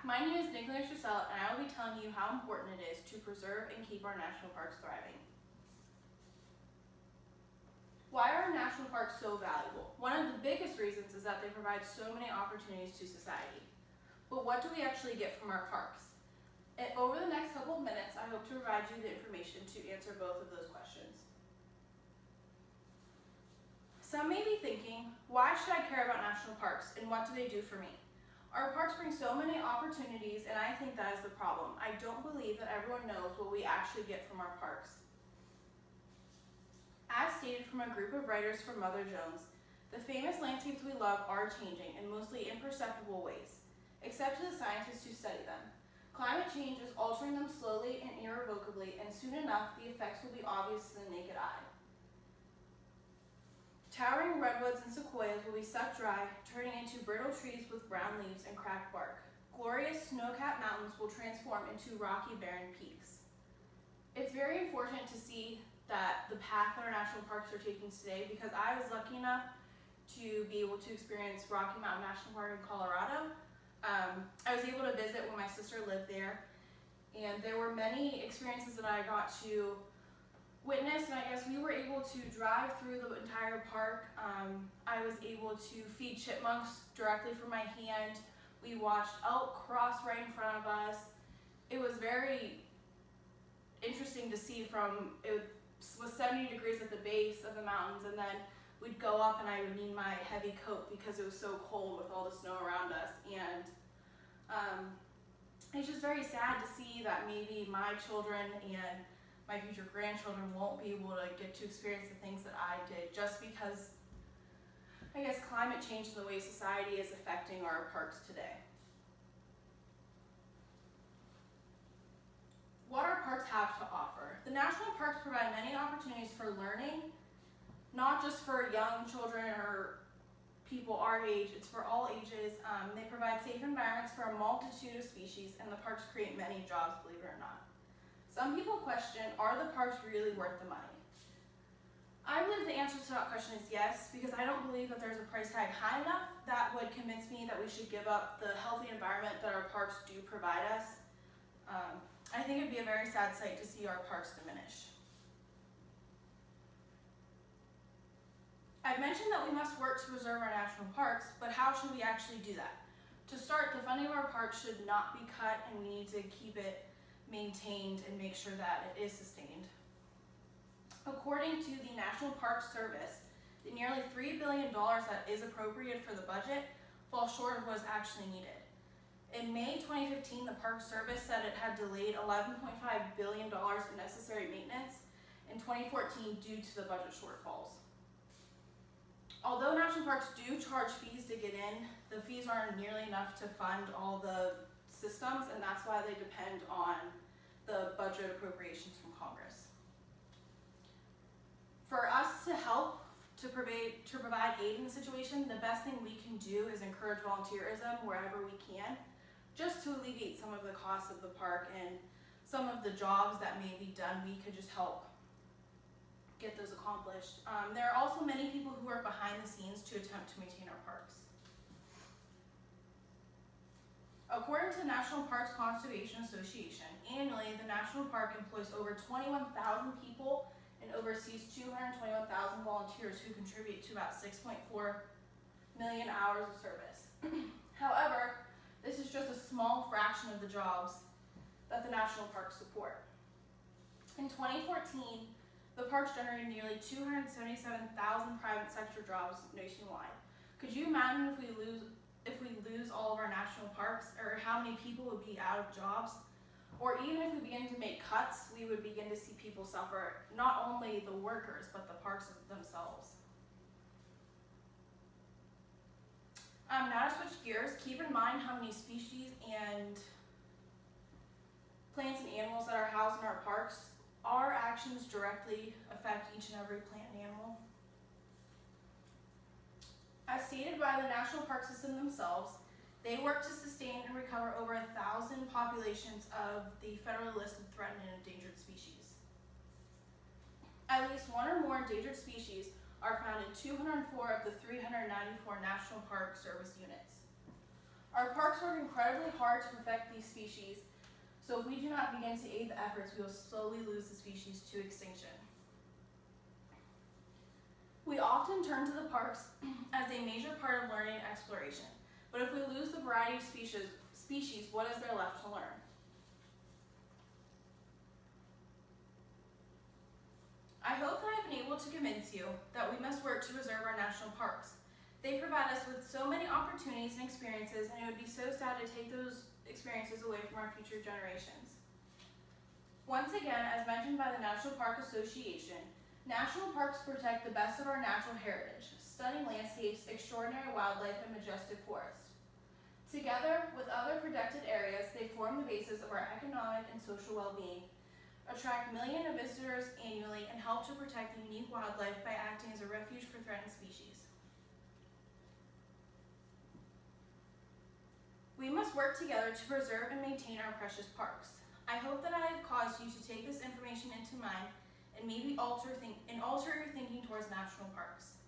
My name is Nicholas Russell, and I will be telling you how important it is to preserve and keep our national parks thriving. Why are our national parks so valuable? One of the biggest reasons is that they provide so many opportunities to society. But what do we actually get from our parks? Over the next couple of minutes, I hope to provide you the information to answer both of those questions. Some may be thinking, why should I care about national parks and what do they do for me? Our parks bring so many opportunities, and I think that is the problem. I don't believe that everyone knows what we actually get from our parks. As stated from a group of writers from Mother Jones, the famous landscapes we love are changing in mostly imperceptible ways, except to the scientists who study them. Climate change is altering them slowly and irrevocably, and soon enough the effects will be obvious to the naked eye. Towering redwoods and sequoias will be sucked dry, turning into brittle trees with brown leaves and cracked bark. Glorious snow-capped mountains will transform into rocky, barren peaks. It's very unfortunate to see that the path that our national parks are taking today, because I was lucky enough to be able to experience Rocky Mountain National Park in Colorado. I was able to visit when my sister lived there, and there were many experiences that I got to witness, and I guess we were able to drive through the entire park. I was able to feed chipmunks directly from my hand. We watched elk cross right in front of us. It was very interesting to see it was 70 degrees at the base of the mountains, and then we'd go up and I would need my heavy coat because it was so cold with all the snow around us. And it's just very sad to see that maybe my children and my future grandchildren won't be able to get to experience the things that I did, just because I guess climate change and the way society is affecting our parks today. What our parks have to offer. The national parks provide many opportunities for learning, not just for young children or people our age, it's for all ages. They provide safe environments for a multitude of species, and the parks create many jobs, believe it or not. Some people question, are the parks really worth the money? I believe the answer to that question is yes, because I don't believe that there's a price tag high enough that would convince me that we should give up the healthy environment that our parks do provide us. I think it'd be a very sad sight to see our parks diminish. I've mentioned that we must work to preserve our national parks, but how should we actually do that? To start, the funding of our parks should not be cut, and we need to keep it maintained and make sure that it is sustained. According to the National Park Service, the nearly $3 billion that is appropriated for the budget falls short of what is actually needed. In May 2015, the Park Service said it had delayed $11.5 billion in necessary maintenance in 2014 due to the budget shortfalls. Although national parks do charge fees to get in, the fees aren't nearly enough to fund all the systems, and that's why they depend on the budget appropriations from Congress. For us to help to provide aid in the situation, the best thing we can do is encourage volunteerism wherever we can, just to alleviate some of the costs of the park and some of the jobs that may be done. We could just help get those accomplished. There are also many people who work behind the scenes to attempt to maintain our parks. According to the National Parks Conservation Association, annually the National Park employs over 21,000 people and oversees 221,000 volunteers who contribute to about 6.4 million hours of service. However, this is just a small fraction of the jobs that the national parks support. In 2014, the parks generated nearly 277,000 private sector jobs nationwide. Could you imagine if we lose all of our national parks, or how many people would be out of jobs? Or even if we begin to make cuts, we would begin to see people suffer, not only the workers, but the parks themselves. Now to switch gears, keep in mind how many species and plants and animals that are housed in our parks. Our actions directly affect each and every plant and animal. As stated by the National Park System themselves, they work to sustain and recover over 1,000 populations of the federally listed threatened and endangered species. At least one or more endangered species are found in 204 of the 394 National Park Service units. Our parks work incredibly hard to protect these species, so if we do not begin to aid the efforts, we will slowly lose the species to extinction. We often turn to the parks as a major part of learning and exploration, but if we lose the variety of species, what is there left to learn? I hope that I've been able to convince you that we must work to preserve our national parks. They provide us with so many opportunities and experiences, and it would be so sad to take those experiences away from our future generations. Once again, as mentioned by the National Park Association, national parks protect the best of our natural heritage, stunning landscapes, extraordinary wildlife, and majestic forests. Together with other protected areas, they form the basis of our economic and social well-being, attract millions of visitors annually, and help to protect the unique wildlife by acting as a refuge for threatened species. We must work together to preserve and maintain our precious parks. I hope that I have caused you to take this information into mind and maybe alter your thinking towards national parks.